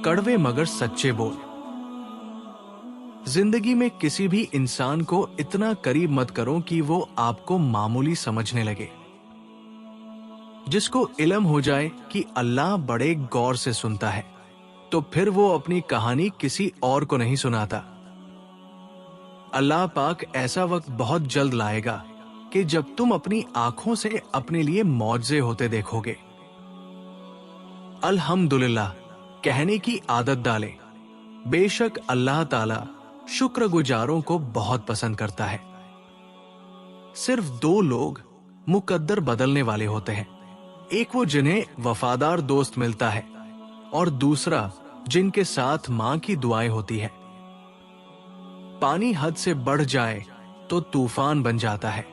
कड़वे मगर सच्चे बोल। जिंदगी में किसी भी इंसान को इतना करीब मत करो कि वो आपको मामूली समझने लगे। जिसको इल्म हो जाए कि अल्लाह बड़े गौर से सुनता है, तो फिर वो अपनी कहानी किसी और को नहीं सुनाता। अल्लाह पाक ऐसा वक्त बहुत जल्द लाएगा कि जब तुम अपनी आंखों से अपने लिए मौजज़े होते देखोगे। अल्हम्दुलिल्लाह कहने की आदत डालें। बेशक अल्लाह ताला शुक्रगुजारों को बहुत पसंद करता है। सिर्फ दो लोग मुकद्दर बदलने वाले होते हैं, एक वो जिन्हें वफादार दोस्त मिलता है और दूसरा जिनके साथ मां की दुआएं होती है। पानी हद से बढ़ जाए तो तूफान बन जाता है,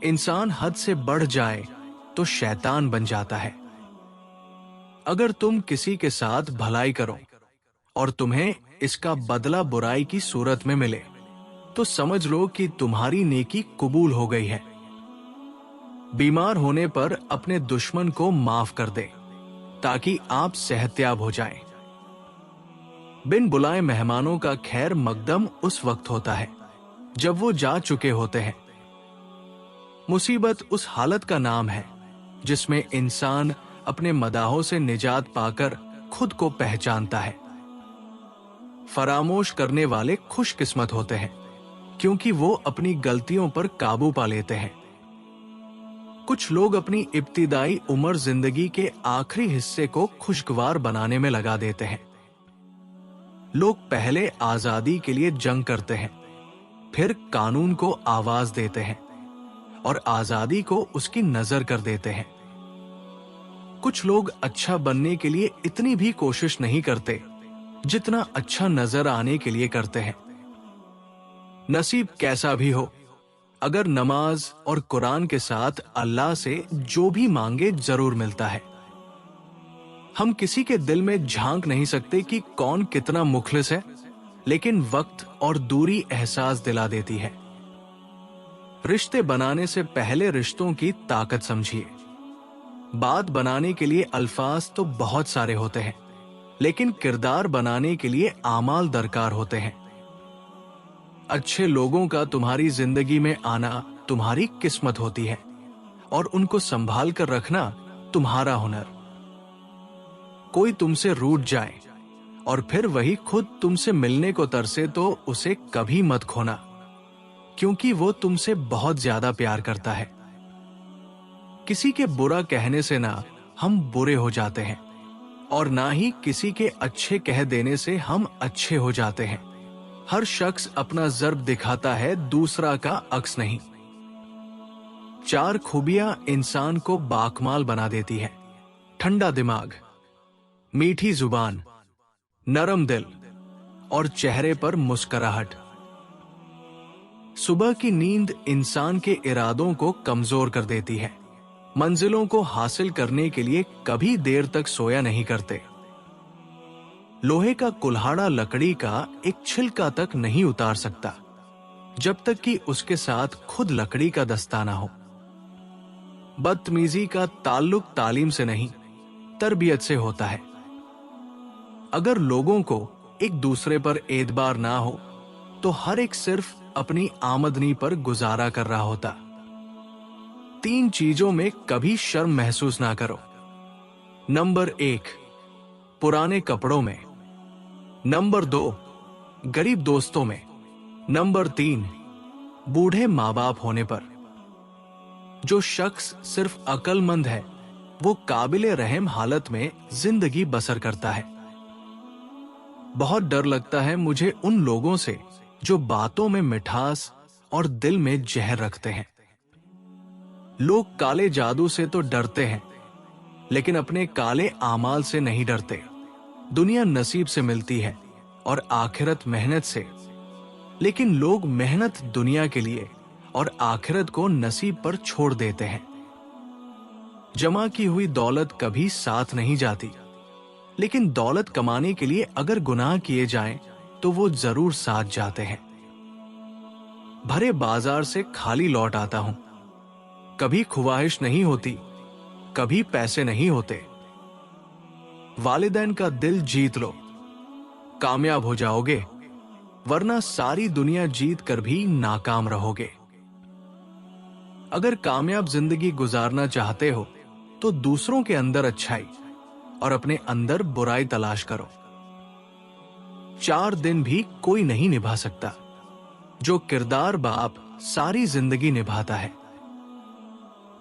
इंसान हद से बढ़ जाए तो शैतान बन जाता है। अगर तुम किसी के साथ भलाई करो और तुम्हें इसका बदला बुराई की सूरत में मिले, तो समझ लो कि तुम्हारी नेकी कबूल हो गई है। बीमार होने पर अपने दुश्मन को माफ कर दे ताकि आप सेहतयाब हो जाएं। बिन बुलाए मेहमानों का खैर मकदम उस वक्त होता है जब वो जा चुके होते हैं। मुसीबत उस हालत का नाम है जिसमें इंसान अपने मदाहों से निजात पाकर खुद को पहचानता है। फरामोश करने वाले खुशकिस्मत होते हैं क्योंकि वो अपनी गलतियों पर काबू पा लेते हैं। कुछ लोग अपनी इब्तिदाई उम्र जिंदगी के आखिरी हिस्से को खुशगवार बनाने में लगा देते हैं। लोग पहले आजादी के लिए जंग करते हैं, फिर कानून को आवाज देते हैं और आजादी को उसकी नजर कर देते हैं। कुछ लोग अच्छा बनने के लिए इतनी भी कोशिश नहीं करते जितना अच्छा नजर आने के लिए करते हैं। नसीब कैसा भी हो, अगर नमाज और कुरान के साथ अल्लाह से जो भी मांगे जरूर मिलता है। हम किसी के दिल में झांक नहीं सकते कि कौन कितना मुखलिस है, लेकिन वक्त और दूरी एहसास दिला देती है। रिश्ते बनाने से पहले रिश्तों की ताकत समझिए। बात बनाने के लिए अल्फाज तो बहुत सारे होते हैं, लेकिन किरदार बनाने के लिए आमाल दरकार होते हैं। अच्छे लोगों का तुम्हारी जिंदगी में आना तुम्हारी किस्मत होती है और उनको संभाल कर रखना तुम्हारा हुनर। कोई तुमसे रूठ जाए और फिर वही खुद तुमसे मिलने को तरसे तो उसे कभी मत खोना, क्योंकि वो तुमसे बहुत ज्यादा प्यार करता है। किसी के बुरा कहने से ना हम बुरे हो जाते हैं और ना ही किसी के अच्छे कह देने से हम अच्छे हो जाते हैं। हर शख्स अपना ज़र्ब दिखाता है, दूसरा का अक्स नहीं। 4 खूबियां इंसान को बाकमाल बना देती है: ठंडा दिमाग, मीठी जुबान, नरम दिल और चेहरे पर मुस्कुराहट। सुबह की नींद इंसान के इरादों को कमजोर कर देती है। मंजिलों को हासिल करने के लिए कभी देर तक सोया नहीं करते। लोहे का कुल्हाड़ा लकड़ी का एक छिलका तक नहीं उतार सकता जब तक कि उसके साथ खुद लकड़ी का दस्ताना हो। बदतमीजी का ताल्लुक तालीम से नहीं, तरबियत से होता है। अगर लोगों को एक दूसरे पर एतबार ना हो तो हर एक सिर्फ अपनी आमदनी पर गुजारा कर रहा होता। 3 चीजों में कभी शर्म महसूस ना करो। नंबर 1, पुराने कपड़ों में। नंबर 2, गरीब दोस्तों में। नंबर 3, बूढ़े माँ बाप होने पर। जो शख्स सिर्फ अक्लमंद है वो काबिले रहम हालत में जिंदगी बसर करता है। बहुत डर लगता है मुझे उन लोगों से जो बातों में मिठास और दिल में जहर रखते हैं। लोग काले जादू से तो डरते हैं, लेकिन अपने काले आमाल से नहीं डरते। दुनिया नसीब से मिलती है और आखिरत मेहनत से, लेकिन लोग मेहनत दुनिया के लिए और आखिरत को नसीब पर छोड़ देते हैं। जमा की हुई दौलत कभी साथ नहीं जाती, लेकिन दौलत कमाने के लिए अगर गुनाह किए जाएं तो वो जरूर साथ जाते हैं। भरे बाजार से खाली लौट आता हूं। कभी ख्वाहिश नहीं होती, कभी पैसे नहीं होते। वालिदैन का दिल जीत लो कामयाब हो जाओगे, वरना सारी दुनिया जीत कर भी नाकाम रहोगे। अगर कामयाब जिंदगी गुजारना चाहते हो तो दूसरों के अंदर अच्छाई और अपने अंदर बुराई तलाश करो। 4 दिन भी कोई नहीं निभा सकता जो किरदार बाप सारी जिंदगी निभाता है।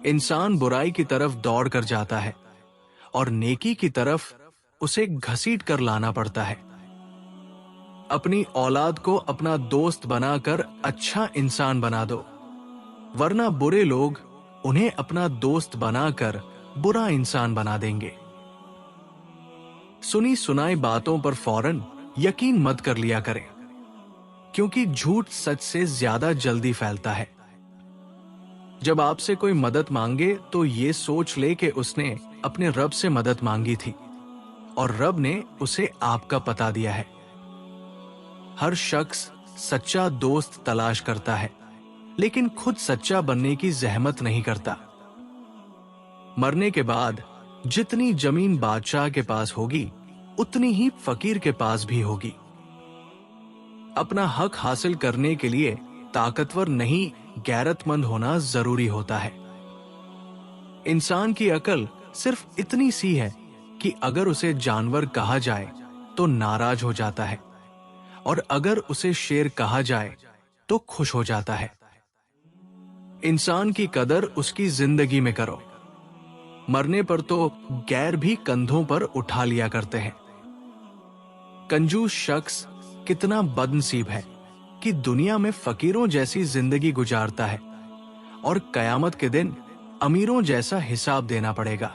इंसान बुराई की तरफ दौड़ कर जाता है और नेकी की तरफ उसे घसीट कर लाना पड़ता है। अपनी औलाद को अपना दोस्त बनाकर अच्छा इंसान बना दो, वरना बुरे लोग उन्हें अपना दोस्त बनाकर बुरा इंसान बना देंगे। सुनी सुनाई बातों पर फौरन यकीन मत कर लिया करें, क्योंकि झूठ सच से ज्यादा जल्दी फैलता है। जब आपसे कोई मदद मांगे तो ये सोच ले कि उसने अपने रब से मदद मांगी थी और रब ने उसे आपका पता दिया है। हर शख्स सच्चा दोस्त तलाश करता है, लेकिन खुद सच्चा बनने की जहमत नहीं करता। मरने के बाद जितनी जमीन बादशाह के पास होगी, उतनी ही फकीर के पास भी होगी। अपना हक हासिल करने के लिए ताकतवर नहीं, गैरतमंद होना जरूरी होता है। इंसान की अकल सिर्फ इतनी सी है कि अगर उसे जानवर कहा जाए तो नाराज हो जाता है, और अगर उसे शेर कहा जाए तो खुश हो जाता है। इंसान की कदर उसकी जिंदगी में करो। मरने पर तो गैर भी कंधों पर उठा लिया करते हैं। कंजूस शख्स कितना बदनसीब है कि दुनिया में फकीरों जैसी जिंदगी गुजारता है और कयामत के दिन अमीरों जैसा हिसाब देना पड़ेगा।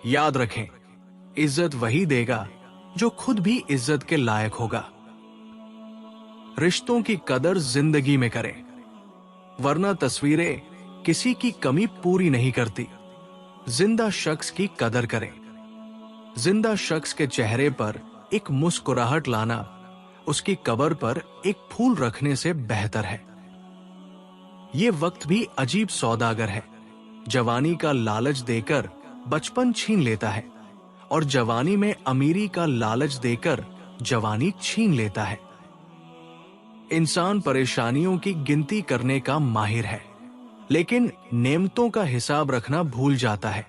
याद रखें, इज्जत वही देगा जो खुद भी इज्जत के लायक होगा। रिश्तों की कदर जिंदगी में करें, वरना तस्वीरें किसी की कमी पूरी नहीं करती। जिंदा शख्स की कदर करें। जिंदा शख्स के चेहरे पर एक मुस्कुराहट लाना उसकी कब्र पर एक फूल रखने से बेहतर है। ये वक्त भी अजीब सौदागर है। जवानी का लालच देकर बचपन छीन लेता है और जवानी में अमीरी का लालच देकर जवानी छीन लेता है। इंसान परेशानियों की गिनती करने का माहिर है, लेकिन नेमतों का हिसाब रखना भूल जाता है।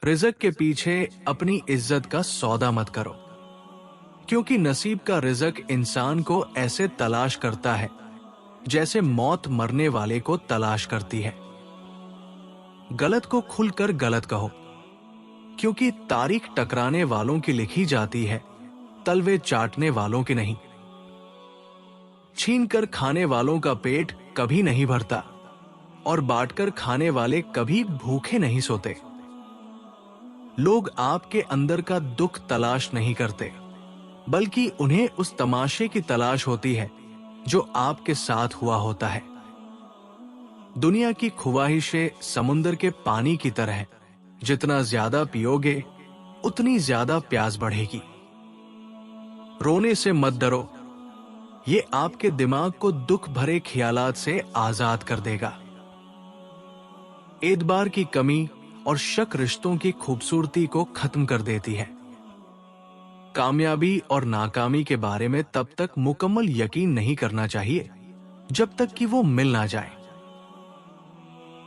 रिज़्क के पीछे अपनी इज्जत का सौदा मत करो, क्योंकि नसीब का रिज़्क इंसान को ऐसे तलाश करता है जैसे मौत मरने वाले को तलाश करती है। गलत को खुलकर गलत कहो, क्योंकि तारीख टकराने वालों की लिखी जाती है, तलवे चाटने वालों की नहीं। छीन कर खाने वालों का पेट कभी नहीं भरता और बांटकर खाने वाले कभी भूखे नहीं सोते। लोग आपके अंदर का दुख तलाश नहीं करते, बल्कि उन्हें उस तमाशे की तलाश होती है जो आपके साथ हुआ होता है। दुनिया की ख्वाहिशें समुद्र के पानी की तरह है, जितना ज्यादा पियोगे उतनी ज्यादा प्यास बढ़ेगी। रोने से मत डरो, ये आपके दिमाग को दुख भरे ख्यालात से आजाद कर देगा। एतबार की कमी और शक रिश्तों की खूबसूरती को खत्म कर देती है। कामयाबी और नाकामी के बारे में तब तक मुकम्मल यकीन नहीं करना चाहिए जब तक कि वो मिल ना जाए।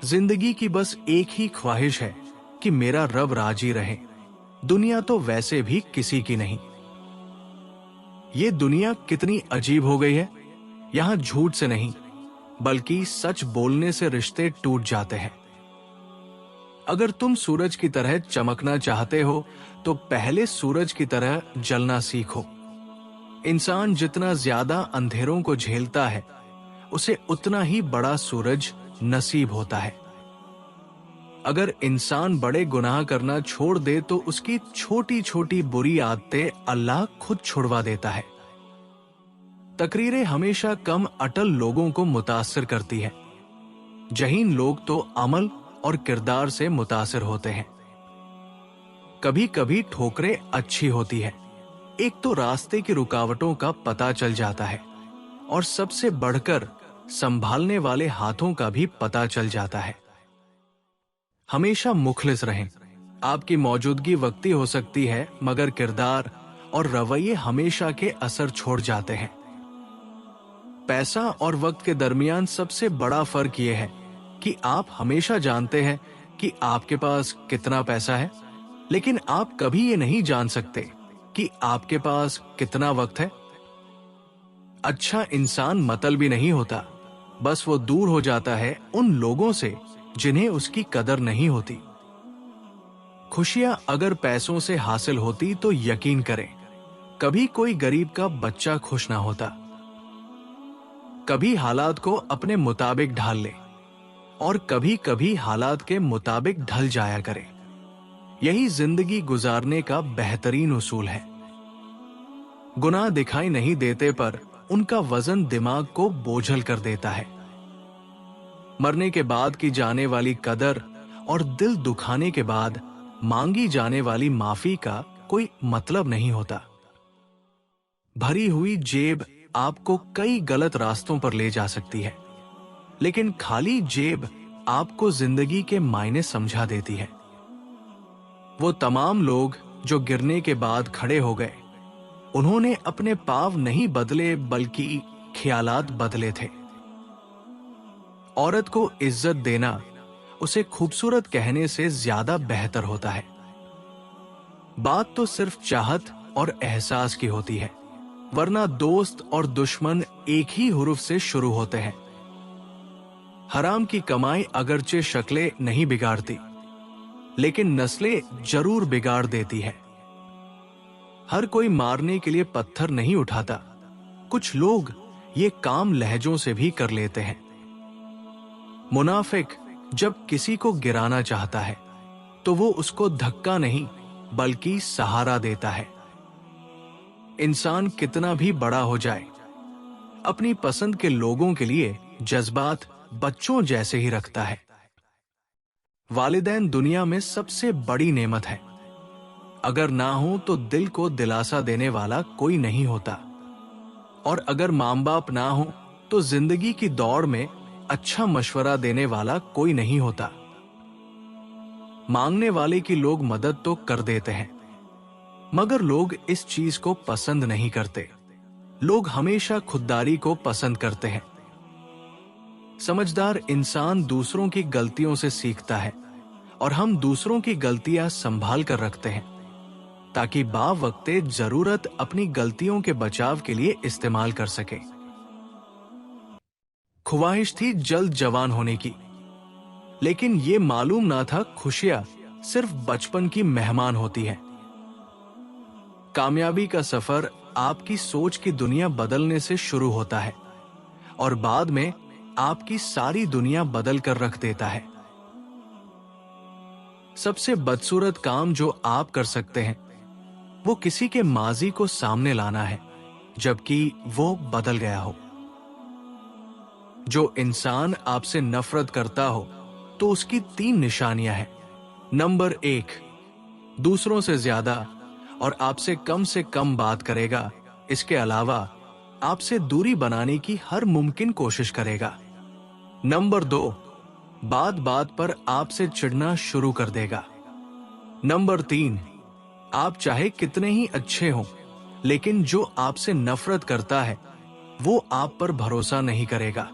जिंदगी की बस एक ही ख्वाहिश है कि मेरा रब राजी रहे। दुनिया तो वैसे भी किसी की नहीं। ये दुनिया कितनी अजीब हो गई है। यहां झूठ से नहीं, बल्कि सच बोलने से रिश्ते टूट जाते हैं। अगर तुम सूरज की तरह चमकना चाहते हो तो पहले सूरज की तरह जलना सीखो। इंसान जितना ज्यादा अंधेरों को झेलता है, उसे उतना ही बड़ा सूरज नसीब होता है। अगर इंसान बड़े गुनाह करना छोड़ दे तो उसकी छोटी छोटी बुरी आदतें अल्लाह खुद छुड़वा देता है। तकरीरें हमेशा कम अटल लोगों को मुतासिर करती है। जहीन लोग तो अमल और किरदार से मुतासिर होते हैं। कभी कभी ठोकरें अच्छी होती है। एक तो रास्ते की रुकावटों का पता चल जाता है, और सबसे बढ़कर संभालने वाले हाथों का भी पता चल जाता है। हमेशा मुखलिस रहें। आपकी मौजूदगी वक्ती हो सकती है, मगर किरदार और रवैये हमेशा के असर छोड़ जाते हैं। पैसा और वक्त के दरमियान सबसे बड़ा फर्क यह है कि आप हमेशा जानते हैं कि आपके पास कितना पैसा है, लेकिन आप कभी ये नहीं जान सकते कि आपके पास कितना वक्त है। अच्छा इंसान मतलबी नहीं होता, बस वो दूर हो जाता है उन लोगों से जिन्हें उसकी कदर नहीं होती। खुशियां अगर पैसों से हासिल होती तो यकीन करें, कभी कोई गरीब का बच्चा खुश ना होता। कभी हालात को अपने मुताबिक ढाल ले और कभी कभी हालात के मुताबिक ढल जाया करे। यही जिंदगी गुजारने का बेहतरीन उसूल है। गुनाह दिखाई नहीं देते पर उनका वजन दिमाग को बोझल कर देता है। मरने के बाद की जाने वाली कदर और दिल दुखाने के बाद मांगी जाने वाली माफी का कोई मतलब नहीं होता। भरी हुई जेब आपको कई गलत रास्तों पर ले जा सकती है, लेकिन खाली जेब आपको जिंदगी के मायने समझा देती है। वो तमाम लोग जो गिरने के बाद खड़े हो गए, उन्होंने अपने पांव नहीं बदले बल्कि ख्यालात बदले थे। औरत को इज्जत देना उसे खूबसूरत कहने से ज्यादा बेहतर होता है। बात तो सिर्फ चाहत और एहसास की होती है, वरना दोस्त और दुश्मन एक ही हुरूफ से शुरू होते हैं। हराम की कमाई अगरचे शक्लें नहीं बिगाड़ती, लेकिन नस्लें जरूर बिगाड़ देती है। हर कोई मारने के लिए पत्थर नहीं उठाता, कुछ लोग ये काम लहजों से भी कर लेते हैं। मुनाफिक जब किसी को गिराना चाहता है तो वो उसको धक्का नहीं बल्कि सहारा देता है। इंसान कितना भी बड़ा हो जाए, अपनी पसंद के लोगों के लिए जज्बात बच्चों जैसे ही रखता है। वालिदैन दुनिया में सबसे बड़ी नेमत है। अगर ना हो तो दिल को दिलासा देने वाला कोई नहीं होता, और अगर मां बाप ना हो तो जिंदगी की दौड़ में अच्छा मशवरा देने वाला कोई नहीं होता। मांगने वाले की लोग मदद तो कर देते हैं, मगर लोग इस चीज को पसंद नहीं करते। लोग हमेशा खुददारी को पसंद करते हैं। समझदार इंसान दूसरों की गलतियों से सीखता है, और हम दूसरों की गलतियां संभाल कर रखते हैं ताकि बावक्ते जरूरत अपनी गलतियों के बचाव के लिए इस्तेमाल कर सके। ख्वाहिश थी जल्द जवान होने की, लेकिन ये मालूम ना था खुशियां सिर्फ बचपन की मेहमान होती है। कामयाबी का सफर आपकी सोच की दुनिया बदलने से शुरू होता है और बाद में आपकी सारी दुनिया बदल कर रख देता है। सबसे बदसूरत काम जो आप कर सकते हैं वो किसी के माजी को सामने लाना है जबकि वो बदल गया हो। जो इंसान आपसे नफरत करता हो तो उसकी 3 निशानियां हैं। नंबर 1, दूसरों से ज्यादा और आपसे कम बात करेगा। इसके अलावा आपसे दूरी बनाने की हर मुमकिन कोशिश करेगा। नंबर 2, बात बात पर आपसे चिढ़ना शुरू कर देगा। नंबर 3, आप चाहे कितने ही अच्छे हों, लेकिन जो आपसे नफरत करता है वो आप पर भरोसा नहीं करेगा।